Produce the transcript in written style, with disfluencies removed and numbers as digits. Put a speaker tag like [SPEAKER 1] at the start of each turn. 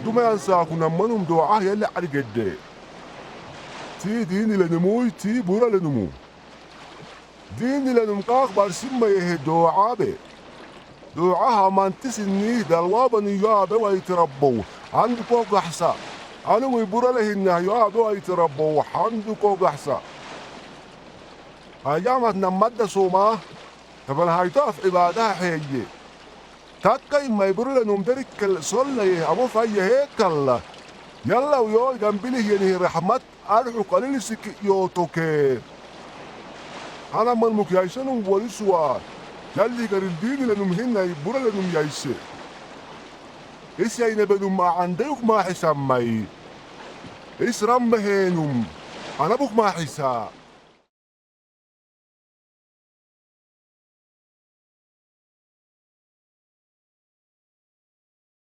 [SPEAKER 1] dumayan saakuna manum do'ah yalla argedde ti dini lenumuy ti bura lenumu dini lenum qaaq barsimma yehe do'abe do'aha mantisinni dalwabani yaabe waytirabbow عندكو قحصة أنا ويبورا لهن يا يتربوا عندكو قحصة أيامات نمد سوما طبعا هايتاف عبادها حيجي تاكاي ما يبورا لنم درك صلى أبو فاي هيك الله يلا ويو جنبله ينهي رحمت أرحو قليل سك يوتوكي أنا من مكيايسن ولسوا يلي قريل ديني لنم هنا يبورا لنم يايسي إيش يعني بدو ما عندك ما حسام ماي إيش رمهنهم أنا بوك ما حسا